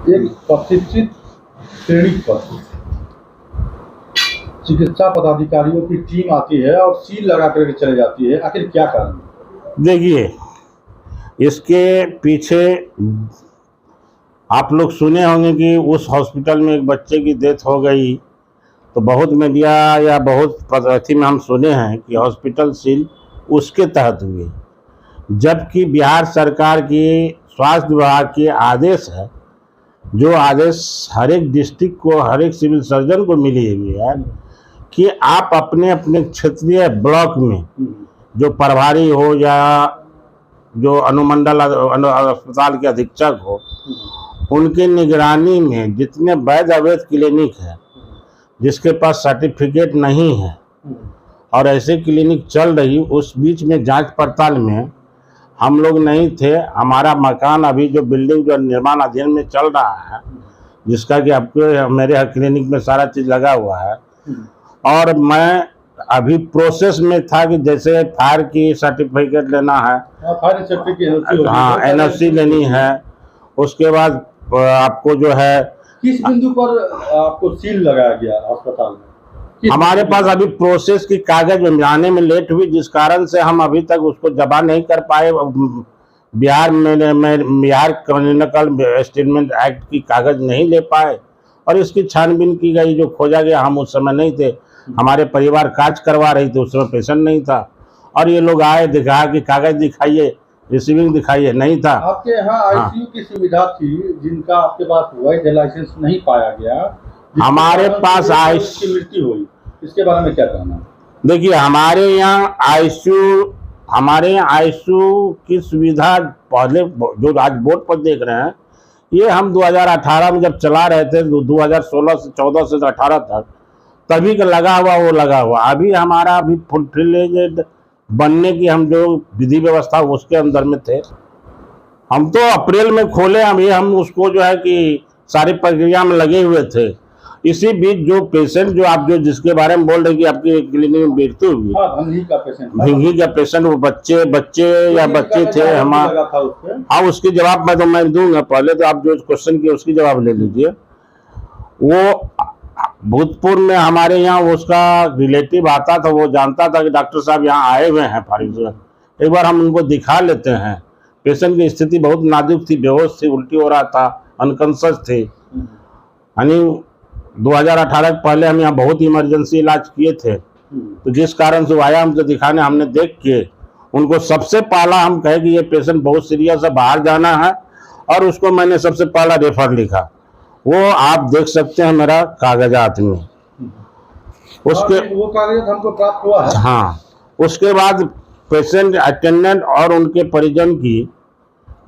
एक प्रशिक्षित क्लिनिक पर चिकित्सा पदाधिकारियों की टीम आती है और सील लगा करके चले जाती है, आखिर क्या कारण? देखिए, इसके पीछे आप लोग सुने होंगे कि उस हॉस्पिटल में एक बच्चे की डेथ हो गई, तो बहुत मीडिया या बहुत प्रगति में हम सुने हैं कि हॉस्पिटल सील उसके तहत हुई, जबकि बिहार सरकार की स्वास्थ्य विभाग के आदेश है, जो आदेश हर एक डिस्ट्रिक्ट को, हर एक सिविल सर्जन को मिली हुई है कि आप अपने अपने क्षेत्रीय ब्लॉक में जो प्रभारी हो या जो अनुमंडल अस्पताल के अधीक्षक हो, उनकी निगरानी में जितने वैध अवैध क्लिनिक है जिसके पास सर्टिफिकेट नहीं है और ऐसे क्लिनिक चल रही, उस बीच में जांच पड़ताल में हम लोग नहीं थे। हमारा मकान अभी जो बिल्डिंग जो निर्माण अधीन में चल रहा है, जिसका कि आपको मेरे क्लिनिक में सारा चीज लगा हुआ है, और मैं अभी प्रोसेस में था कि जैसे फायर की सर्टिफिकेट लेना है, फायर सर्टिफिकेट, हाँ एनओसी लेनी है, उसके बाद आपको जो है किस बिंदु पर आपको सील लगाया गया अस्पताल में? हमारे पास अभी प्रोसेस की कागज आने में लेट हुई, जिस कारण से हम अभी तक उसको जमा नहीं कर पाए। बिहार में बिहार क्रिमिनल स्टेटमेंट एक्ट की कागज नहीं ले पाए और इसकी छानबीन की गई, जो खोजा गया। हम उस समय नहीं थे, हमारे परिवार काज करवा रही थी, उस समय पेशेंट नहीं था, और ये लोग आए, दिखा कि कागज दिखाइए, रिसीविंग दिखाइए, नहीं था। आपके यहाँ आईसीयू की सुविधा थी जिनका आपके पास वैध लाइसेंस नहीं पाया गया, हमारे पास की मृत्यु हुई, इसके बारे में क्या कहना है? देखिए, हमारे यहाँ आईसीयू की सुविधा पहले जो आज बोर्ड पर देख रहे हैं, ये हम 2018 में जब चला रहे थे, 2016 से 14 से 18 तक, तभी का लगा हुआ। अभी हमारा अभी फुल फ्लेजेड बनने की हम जो विधि व्यवस्था उसके अंदर में थे। हम तो अप्रैल में खोले, अभी हम उसको जो है कि सारी प्रक्रिया में लगे हुए थे। इसी बीच जो पेशेंट जो आप जो जिसके बारे में बोल रहे कि आपकी क्लिनिक में मृत्यु हुई, भंगी का पेशेंट, वो बच्चे या बच्चे थे हमारा, हाँ उसकी जवाब मैं दूंगा। पहले तो आप जो क्वेश्चन किए उसकी जवाब ले लीजिए। वो भूतपूर्व में हमारे यहाँ उसका रिलेटिव आता था, वो जानता था कि डॉक्टर साहब यहाँ आए हुए हैं फारिग, एक बार हम उनको दिखा लेते हैं। पेशेंट की स्थिति बहुत नाजुक थी, बेहोश थी, उल्टी हो रहा था, अनकॉन्शियस थे। यानी 2018 के पहले हम यहाँ बहुत इमरजेंसी इलाज किए थे, तो जिस कारण से वो आया हमसे दिखाने, हमने देख के उनको सबसे पहला हम कहे कि ये पेशेंट बहुत सीरियस है, बाहर जाना है, और उसको मैंने सबसे पहला रेफर लिखा। वो आप देख सकते हैं मेरा कागजात में, उसके वो कागजात हमको प्राप्त हुआ है। हाँ, उसके बाद पेशेंट अटेंडेंट और उनके परिजन की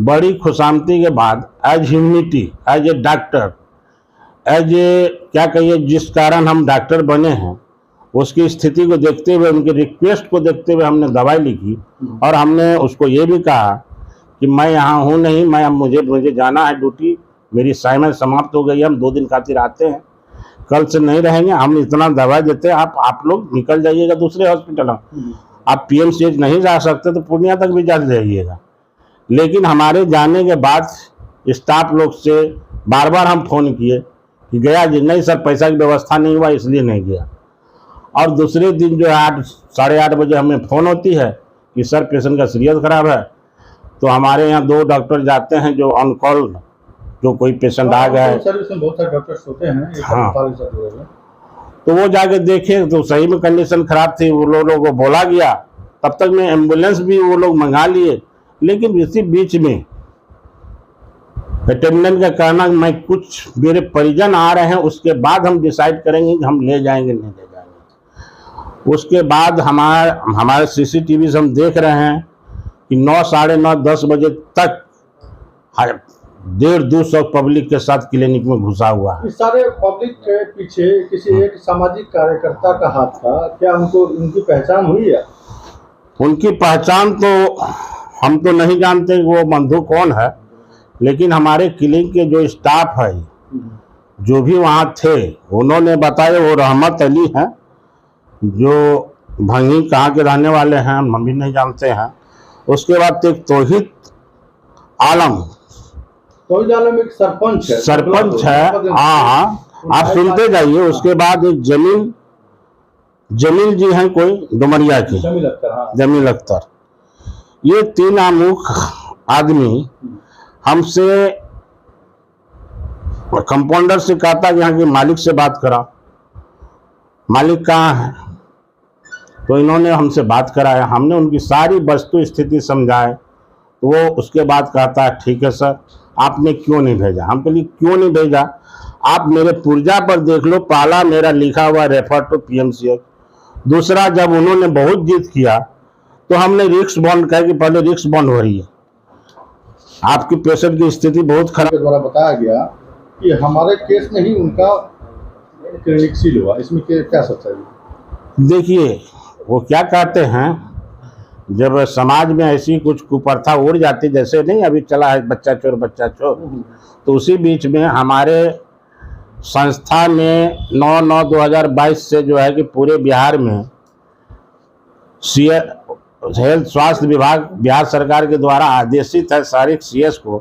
बड़ी खुशामदी के बाद as humanity, as a doctor, as a क्या कहिए, जिस कारण हम डॉक्टर बने हैं, उसकी स्थिति को देखते हुए, उनकी रिक्वेस्ट को देखते हुए हमने दवाई लिखी, और हमने उसको ये भी कहा कि मैं यहाँ हूँ नहीं, मैं मुझे जाना है ड्यूटी, मेरी असाइनमेंट समाप्त हो गई, हम 2 दिन खातिर आते हैं, कल से नहीं रहेंगे, हम इतना दवाई देते हैं, आप लोग निकल जाइएगा दूसरे हॉस्पिटल में, आप पीएमसीएच नहीं जा सकते तो पूर्णिया तक भी जा जाइएगा। लेकिन हमारे जाने के बाद स्टाफ लोग से बार बार हम फोन किए कि गया जी, नहीं सर पैसा की व्यवस्था नहीं हुआ इसलिए नहीं गया। और दूसरे दिन जो 8 साढ़े 8 बजे हमें फ़ोन होती है कि सर पेशेंट का सीरियस खराब है, तो हमारे यहाँ 2 डॉक्टर जाते हैं जो ऑन कॉल, जो कोई पेशेंट आ गया है, सर्विस में बहुत सारे डॉक्टर्स होते हैं, हाँ, तो वो जाके देखे तो सही में कंडीशन खराब थी, वो लोगों को बोला गया, तब तक में एम्बुलेंस भी वो लोग मंगा लिए। लेकिन इसी बीच में अटेंडेंट का कहना मैं कुछ मेरे परिजन आ रहे हैं, उसके बाद हम डिसाइड करेंगे कि हम ले जाएंगे नहीं ले जाएंगे। उसके बाद हमारे सीसीटीवी से हम देख रहे हैं कि 9, साढ़े 9, 10 बजे तक 150-200 पब्लिक के साथ क्लिनिक में घुसा हुआ है। इस सारे पब्लिक के पीछे किसी एक सामाजिक कार्यकर्ता का हाथ था क्या? उनकी पहचान हुई है? उनकी पहचान तो हम तो नहीं जानते वो बंधु कौन है, लेकिन हमारे क्लिनिक के जो स्टाफ है, जो भी वहाँ थे, उन्होंने बताया वो रहमत अली हैं, जो भंगी कहाँ के रहने वाले हैं हम भी नहीं जानते हैं। उसके बाद एक तौहीद आलम, कोईडाला में एक सरपंच है। सरपंच है, हाँ हाँ, आप सुनते जाइए। उसके बाद एक जमील जी हैं कोई डुमरिया की, जमील अख्तर, हाँ। जमील अख्तर। ये 3 आमुख आदमी हमसे कंपाउंडर से कहा था यहाँ के मालिक से बात करा, मालिक कहाँ है? तो इन्होंने हमसे बात कराया, हमने उनकी सारी वस्तु स्थिति समझाए, तो वो उसके बाद कहता है ठीक है सर, आपने क्यों नहीं भेजा? हम कहिए क्यों नहीं भेजा? आप मेरे पुर्जा पर देख लो, पहला मेरा लिखा हुआ रेफर टू PMCH, दूसरा जब उन्होंने बहुत जिद किया तो हमने रिक्स बॉन्ड कहा कि पहले रिक्स बॉन्ड हो रही है, आपकी पेशेंट की स्थिति बहुत खराब। द्वारा बताया गया कि हमारे केस में ही उनका क्लिनिक सील हुआ, इसमें क्या सच्चाई है? देखिए वो क्या कहते हैं, जब समाज में ऐसी कुछ कुप्रथा उड़ जाती, जैसे नहीं अभी चला है बच्चा चोर, तो उसी बीच में हमारे संस्था में 9/9/2022 से जो है कि पूरे बिहार में हेल्थ स्वास्थ्य विभाग बिहार सरकार के द्वारा आदेशित है सारे CS को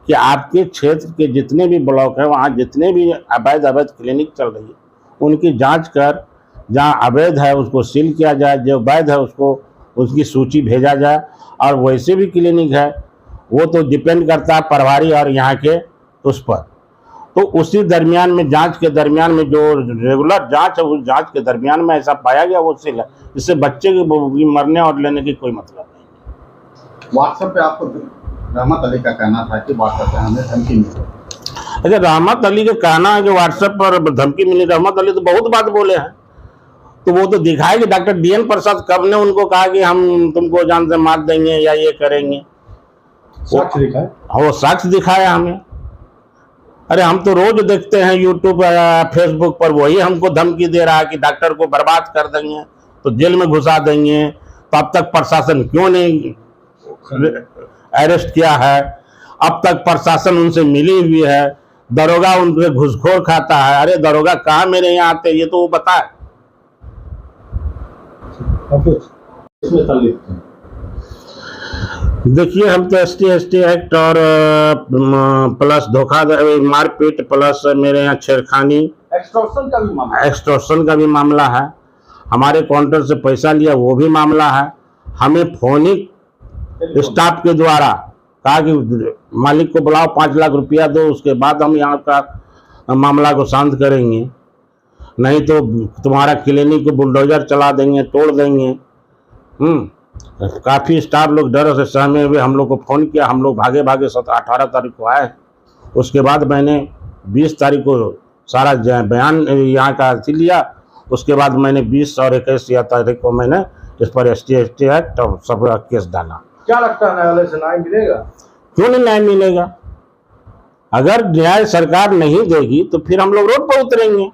कि आपके क्षेत्र के जितने भी ब्लॉक हैं, वहाँ जितने भी अवैध क्लिनिक चल रही है उनकी जांच कर, जहाँ अवैध है उसको सील किया जाए, जो वैध है उसको उसकी सूची भेजा जाए। और वैसे भी क्लिनिक है, वो तो डिपेंड करता है प्रभारी और यहाँ के उस पर। तो उसी दरमियान में, जांच के दरमियान में, जो रेगुलर जांच है उस जांच के दरमियान में ऐसा पाया गया वो सील है। इससे बच्चे की मरने और लेने की कोई मतलब नहीं। व्हाट्सएप पे आपको रहमत अली का कहना था कि व्हाट्सएप पे हमें धमकी मिली। अच्छा, रहमत अली का कहना है कि व्हाट्सएप पर धमकी मिली। रहमत अली तो बहुत बात बोले हैं, तो वो तो दिखाए कि डॉक्टर DN प्रसाद कब ने उनको कहा कि हम तुमको जान से मार देंगे या ये करेंगे? साक्ष्य दिखाए, वो साक्ष्य दिखाया हमें। अरे हम तो रोज देखते हैं यूट्यूब फेसबुक पर, वही हमको धमकी दे रहा है कि डॉक्टर को बर्बाद कर देंगे, तो जेल में घुसा देंगे। तो अब तक प्रशासन क्यों नहीं अरेस्ट किया है? अब तक प्रशासन उनसे मिली हुई है, दरोगा उनसे घूसखोर खाता है। अरे दरोगा कहाँ मेरे यहाँ आते, ये तो वो बताए। इसमें संलिप्त हैं। देखिए हम तो ST एक्ट और प्लस धोखाधड़ी, मारपीट, प्लस मेरे यहाँ छेड़खानी, एक्सटॉर्शन का भी मामला, एक्सटॉर्शन का भी मामला है। हमारे काउंटर से पैसा लिया वो भी मामला है। हमें फोनिक स्टाफ के द्वारा कहा कि मालिक को बुलाओ, 5 लाख रुपया दो, उसके बाद हम यहाँ का मामला को शांत करेंगे, नहीं तो तुम्हारा क्लिनिक को बुलडोजर चला देंगे, तोड़ देंगे। काफ़ी स्टाफ लोग डर से सहमे हुए हम लोग को फ़ोन किया। हम लोग भागे 18 तारीख को आए। उसके बाद मैंने 20 तारीख को सारा बयान यहाँ का लिया। उसके बाद मैंने 20 और 21 तारीख को मैंने इस पर ST एक्ट और सब केस डाला। क्या लगता है न्यायालय से न्याय मिलेगा? क्यों नहीं न्याय मिलेगा? अगर न्याय सरकार नहीं देगी तो फिर हम लोग रोड पर उतरेंगे।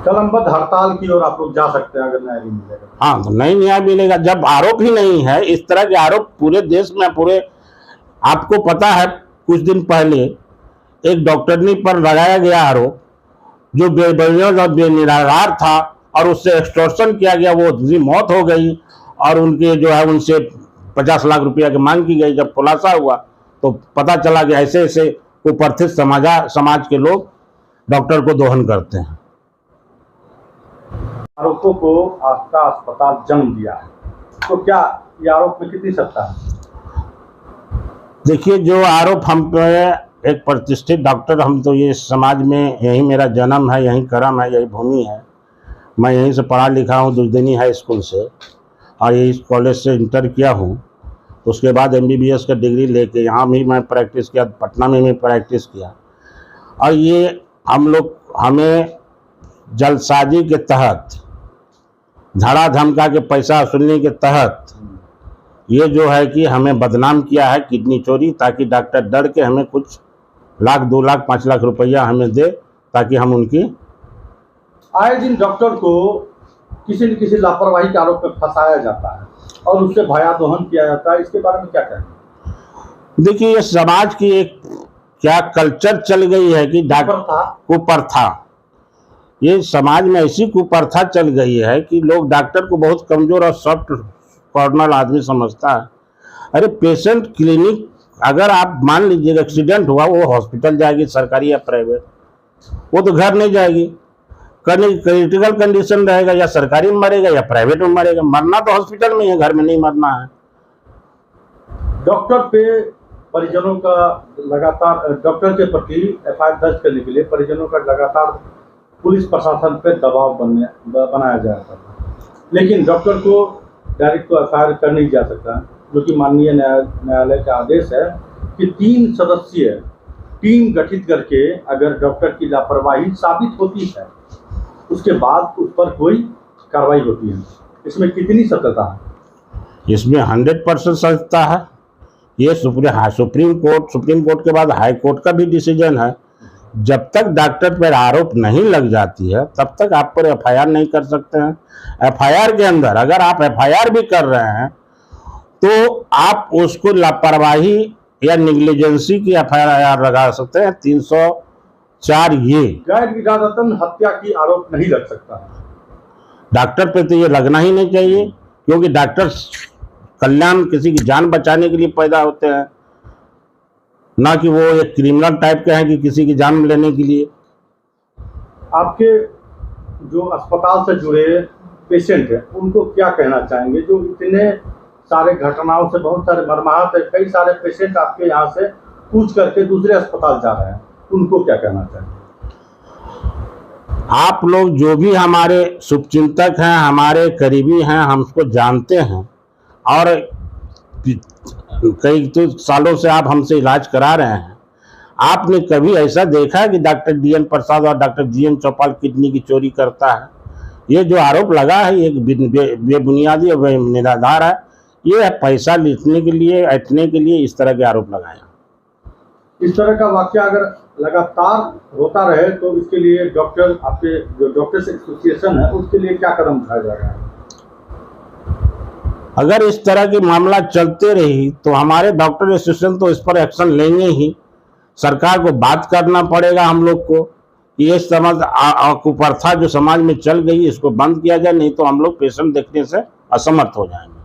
कलमबद्ध हड़ताल की ओर आप लोग जा सकते हैं अगर न्याय नहीं मिलेगा। हाँ, तो नहीं न्याय मिलेगा जब आरोप ही नहीं है। इस तरह के आरोप पूरे देश में, पूरे, आपको पता है कुछ दिन पहले एक डॉक्टरनी पर लगाया गया आरोप जो बेबुनियाद और बेनिराधार था और उससे एक्सटॉर्शन किया गया, वो उसकी मौत हो गई और उनके जो है उनसे 50 लाख रुपया की मांग की गई। जब खुलासा हुआ तो पता चला कि ऐसे ऐसे कुप्रथित समाज के लोग डॉक्टर को दोहन करते हैं। आरोपों को आपका अस्पताल जन्म दिया है, तो क्या ये आरोप में कितनी सत्ता है? देखिए, जो आरोप हम पे, एक प्रतिष्ठित डॉक्टर, हम तो ये समाज में, यही मेरा जन्म है, यही कर्म है, यही भूमि है। मैं यहीं से पढ़ा लिखा हूँ, दुर्दिनी हाई स्कूल से, और यही कॉलेज से इंटर किया हूँ। उसके बाद MBBS का डिग्री लेके यहाँ भी मैं प्रैक्टिस किया, पटना में भी प्रैक्टिस किया। और ये हमें जलसाजी के तहत, धड़ा धमका के पैसा वसूलने के तहत ये जो है कि हमें बदनाम किया है, किडनी चोरी, ताकि डॉक्टर डर के हमें कुछ लाख, 2 लाख, 5 लाख रुपया हमें दे, ताकि हम उनकी। आए दिन डॉक्टर को किसी न किसी लापरवाही के आरोप में फंसाया जाता है और उससे भयादोहन किया जाता है, इसके बारे में क्या कहेंगे? देखिए, ये समाज की एक क्या कल्चर चल गई है कि कुप्रथा, ये समाज में ऐसी कुप्रथा चल गई है कि लोग डॉक्टर को बहुत कमजोर और सॉफ्ट कॉर्नर आदमी समझता है। अरे पेशेंट क्लिनिक अगर आप मान लीजिएगा एक्सीडेंट हुआ, वो हॉस्पिटल जाएगी, सरकारी या प्राइवेट, वो तो घर नहीं जाएगी। क्रिटिकल कंडीशन रहेगा, या सरकारी में मरेगा या प्राइवेट में मरेगा। मरना तो हॉस्पिटल में है, घर में नहीं मरना है। डॉक्टर पे परिजनों का लगातार, डॉक्टर के प्रति एफआईआर दर्ज करने के लिए परिजनों का लगातार पुलिस प्रशासन पे दबाव बनाया जा रहा था, लेकिन डॉक्टर को डायरेक्ट तो एफआईआर कर नहीं जा सकता, जो कि माननीय न्यायालय का आदेश है कि 3 सदस्यीय टीम गठित करके अगर डॉक्टर की लापरवाही साबित होती है, उसके बाद उस पर कोई कार्रवाई होती है। इसमें कितनी सत्यता है? इसमें 100% सत्यता है। ये सुप्रीम कोर्ट के बाद हाई कोर्ट का भी डिसीजन है। जब तक डॉक्टर पर आरोप नहीं लग जाती है, तब तक आप पर एफआईआर नहीं कर सकते हैं। एफआईआर के अंदर अगर आप एफआईआर भी कर रहे हैं, तो आप उसको लापरवाही या निग्लिजेंसी की एफआईआर लगा सकते हैं। 304 ये गैर इरादतन हत्या की आरोप नहीं लग सकता है। डॉक्टर पे तो ये लगना ही नहीं चाहिए, क्योंकि डॉक्टर कल्याण, किसी की जान बचाने के लिए पैदा होते हैं, ना कि वो एक क्रिमिनल टाइप के हैं कि किसी की जान लेने के लिए। आपके जो अस्पताल से जुड़े पेशेंट हैं, उनको क्या कहना चाहेंगे, जो इतने सारे घटनाओं से बहुत सारे मर्माहत है, कई सारे पेशेंट आपके यहाँ से कूच करके दूसरे अस्पताल जा रहे हैं, उनको क्या कहना चाहेंगे? आप लोग जो भी हमारे शुभचिंतक हैं, हमारे करीबी हैं, हम उसको जानते हैं, और कई तो सालों से आप हमसे इलाज करा रहे हैं। आपने कभी ऐसा देखा है कि डॉक्टर डीएन प्रसाद और डॉक्टर जीएन चौपाल किडनी की चोरी करता है? ये जो आरोप लगा है, ये बेबुनियादी और निराधार है। ये पैसा लूटने के लिए, ऐंठने के लिए इस तरह के आरोप लगाया। इस तरह का वाकया अगर लगातार होता रहे तो इसके लिए डॉक्टर, आपके जो डॉक्टर्स एसोसिएशन है, उसके लिए क्या कदम उठाया जाएगा? अगर इस तरह की मामला चलते रही तो हमारे डॉक्टर एसोसिएशन तो इस पर एक्शन लेंगे ही। सरकार को बात करना पड़ेगा हम लोग को, ये कुप्रथा जो समाज में चल गई, इसको बंद किया जाए, नहीं तो हम लोग पेशेंट देखने से असमर्थ हो जाएंगे।